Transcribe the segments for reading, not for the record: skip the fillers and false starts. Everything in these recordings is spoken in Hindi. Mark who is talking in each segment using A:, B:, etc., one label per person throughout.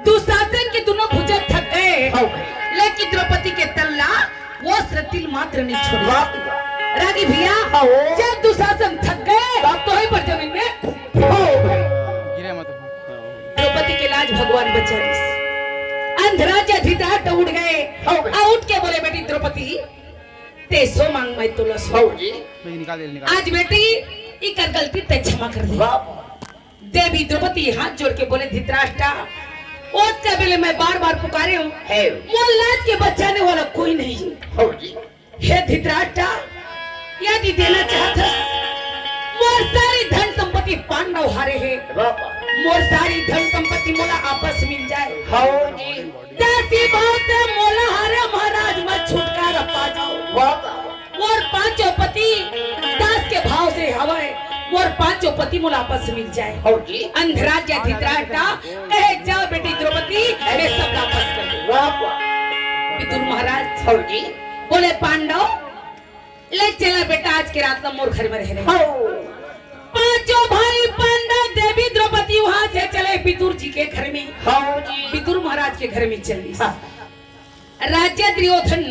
A: दुशासन के दोनों भुजा थक गए, लेकिन द्रौपदी के तल्ला वो श्रतिल मात्र नहीं छोड़ा। रागी भैया जब दुशासन थक गए तो ही पर जमीन में द्रौपदी के लाज भगवान बचा दी। अंधराज धृतराष्ट्र उठ गए और उठ के बोले बेटी द्रौपदी ते सो मांग मैं तुला सो आज बेटी इकर गलती ते क्षमा कर दे। देवी द्रौपदी हाथ जोड़ के बोले धृतराष्ट्र और कबीले में बार बार पुकारे हूँ मोर लाज के बचाने वाला कोई नहीं है। धृतराष्ट्र यदि देना चाहता मोर सारी धन संपत्ति पांडव हारे है, मोर सारी धन संपत्ति मोला आपस मिल जाए दासी भाव से मोला हारे महाराज मत छुटकारा पा जाओ। और पांचों पति दास के भाव से हवाए और पांचों पति मोला आपस मिल जाए। अंधराज धृतराष्ट्र कहे जाओ बेटी द्रौपदी मैं सब वापस कर दूं। विदुर महाराज बोले पांडव ले चला बेटा आज की रात का मोर घर में रहने। पांचों भाई पांडव देवी द्रौपदी वहां से चले विदुर जी के घर में। विदुर महाराज के घर में चली। राजा दुर्योधन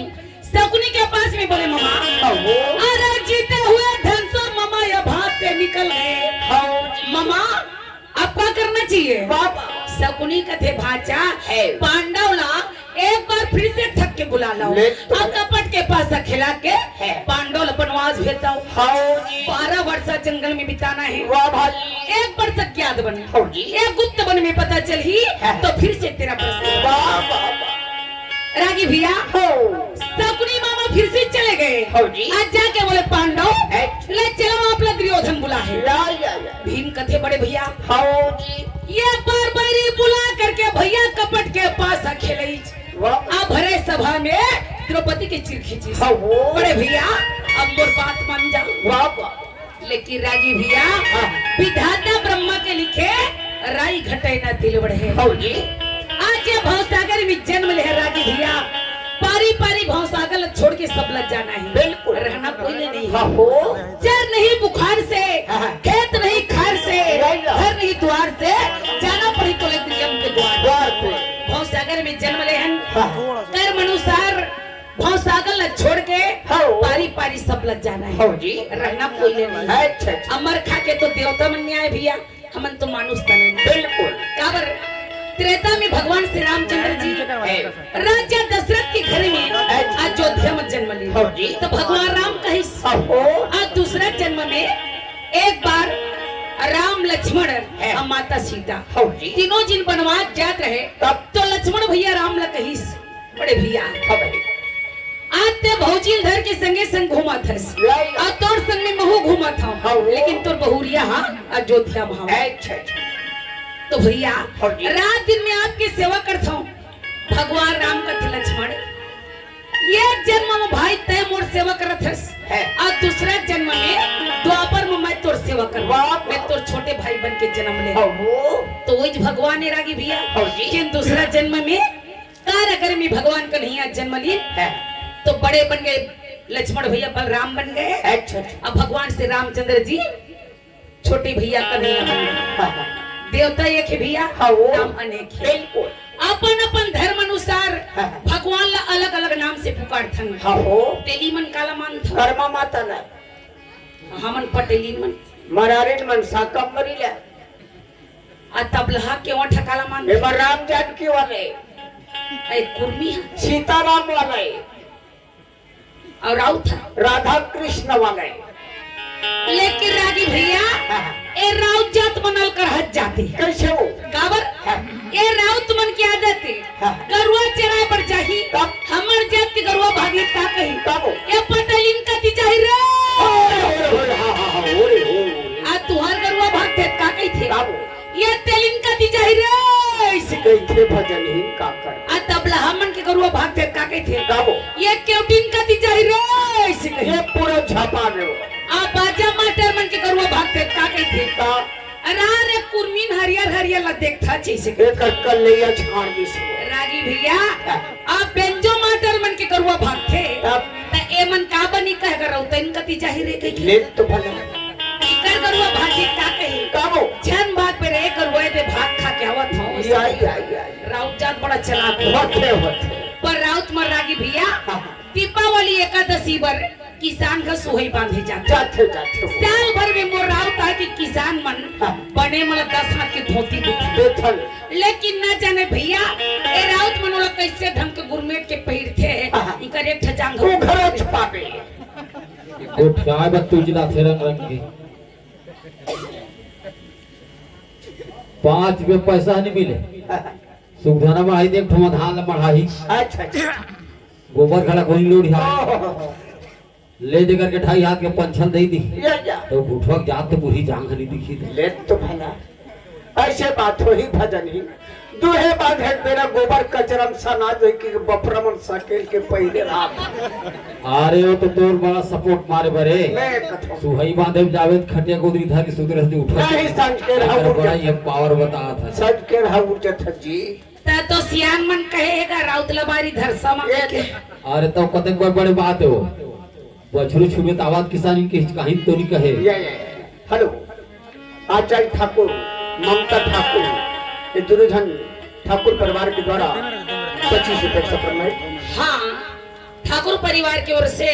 A: शकुनी के पास में बोले मामा अरे जीते हुए धन तो मामा यह भाग से निकल गए। मामा अब क्या करना चाहिए? शकुनी कथे भाचा पांडवला एक बार फिर से थक के बुला लाओ और कपट के पास खिला के पांडव वनवास भेजाओ। 12 वर्ष जंगल में बिताना है, एक वर्ष ज्ञात बन एक गुप्त वन में पता चल ही तो फिर से तेरा प्रश्न। रागी भैया शकुनी मामा फिर से चले गए। आज जाके बोले पांडव ले चलो आप लोग दुर्योधन बुला है। भीम कथे बड़े भैया ये बार बारी बुला करके भैया कपट के पास खेले अब भरे सभा में द्रौपदी के चिर खींची। बड़े भैया अब मोर बात मान जाओ। लेकिन रागी भैया विधाता ब्रह्मा के लिखे राई घटे न तिल बढ़े। आज ये भवसागर में जन्म ले रागी भैया पारी पारी भवसागर छोड़ के सब लग जाना है। बिल्कुल रहना कोई नहीं है। जर नहीं बुखार से खेत नहीं खार से घर नहीं द्वार से जाना पड़ी तो यम के द्वार पे भवसागर में जन्म ले कर्म अनुसार भवसागर छोड़ के पारी पारी सब लग जाना है। रहना कोई नहीं है। अमर खा के तो देवता मन न्याय भैया हमन तो मानुष तने बिल्कुल काबर त्रेता में भगवान श्री रामचंद्र जी राजा दशरथ के घर में अयोध्या में जन्म लिए तो भगवान राम कही आज दूसरा जन्म में एक बार राम लक्ष्मण और माता सीता तीनों जिन वनवास जात रहे तो लक्ष्मण भैया राम ला कही बड़े भैया आज ते भौजी घर के संगे संग घूमा था और तोर संग में महू घूमा था लेकिन तोर बहुरिया अयोध्या में। तो भैया रात दिन में आपकी सेवा करता हूँ भगवान राम का थे लक्ष्मण ये जन्म में भाई तय मोर सेवा करत हस और दूसरा जन्म में द्वापर में मैं तोर सेवा कर मैं तोर छोटे भाई बन के जन्म ले तो वही भगवान ने रागी भैया कि दूसरा जन्म में कारगर में भगवान का नहीं जन्म लिए तो बड़े बन गए लक्ष्मण भैया बलराम बन गए। अब भगवान से रामचंद्र जी छोटे भैया का नहीं बन गए। देवता एक है भैया नाम अनेक है। बिल्कुल अपन अपन धर्म अनुसार भगवान ला अलग अलग नाम से पुकारथन। तेली मन काला मान था कर्मा माता ना हमन पटेली मन मरारेन मन साकमरी ला आ तबलहा के वहां ठकाला मान ए राम जानकी वाले ए कुर्मी सीताराम वाले और राउत राधा कृष्ण वाले। लेकिन रागी भैया ए राउत जात मनल कर हज जाते कैसे हो काबर ए राउत मन की आदत है गरुआ चराए पर चाही हमर जात के गरुआ भागे का कही ए पटलिन का ती चाही रे आ तुहार गरुआ भागते का कही थे ये तेलिन का ती चाही रे ऐसे कही थे भजन ही का कर आ तबला हमन के गरुआ भागते का कही थे ये केवटिन का ती चाही रे ऐसे कही ये पूरा छापा में आ बाजा मास्टर मन के गरुआ भागते का कही थे का अरे कुर्मीन हरियर हरियर ला देखता जैसे कल लिया छाड़ दी रागी भैया आप बेंजो मास्टर मन के गरुआ भागते त ए मन का बनी कह कर तन कति जाहि रे कही ले तो भले इकर गरुआ भागे का कही काबो छन भाग पे रे गरुआ पे भाग खा क्या हुआ था राउत जात बड़ा चलाक पर राउत मर रागी भैया दीपावली एकादशी पर किसान का सोहई बांधे जाते साल भर में मोर राउत आ कि किसान मन बने मतलब 10 हाथ की धोती देते लेकिन न जाने भैया ए राउत मन लोग कैसे ढंग के गुरमेट के पहिर थे इकर एक ठजांग
B: को घर छुपावे
C: गोठिया बत्तू जिला थे रंग रंग की 5 में पैसा नहीं मिले सुखधाना बढ़ाई देख ठमा धान बढ़ाई
B: अच्छा
C: गोबर खड़ा कोई लोड ले दे करके 2.5 हाथ के पंचन दे दी तो गुठवा जात तो पूरी जांग हली दिखी
B: ले तो भला ऐसे बात हो ही भजन ही दुहे बात है तेरा गोबर कचरम सना जो कि बपरमन सकेल के पहले रात
C: अरे वो तो तोर बड़ा सपोर्ट मारे बरे सुहई बांधे जावेद खटिया को उधरी था कि सुधर से उठा
B: नहीं संग के रहा
C: बड़ा ये पावर बता था
B: संग के रहा उठा था जी
A: तो सियान मन कहेगा राउतला बारी धरसा में
C: अरे तो कतक बड़े बात है वो बछरू छुबे तो आवाज किसानी के कहीं तो नहीं कहे
B: हेलो आचार्य ठाकुर ममता ठाकुर ये दुर्योधन ठाकुर परिवार के द्वारा 25 रुपए सफर में
A: हाँ ठाकुर परिवार की ओर से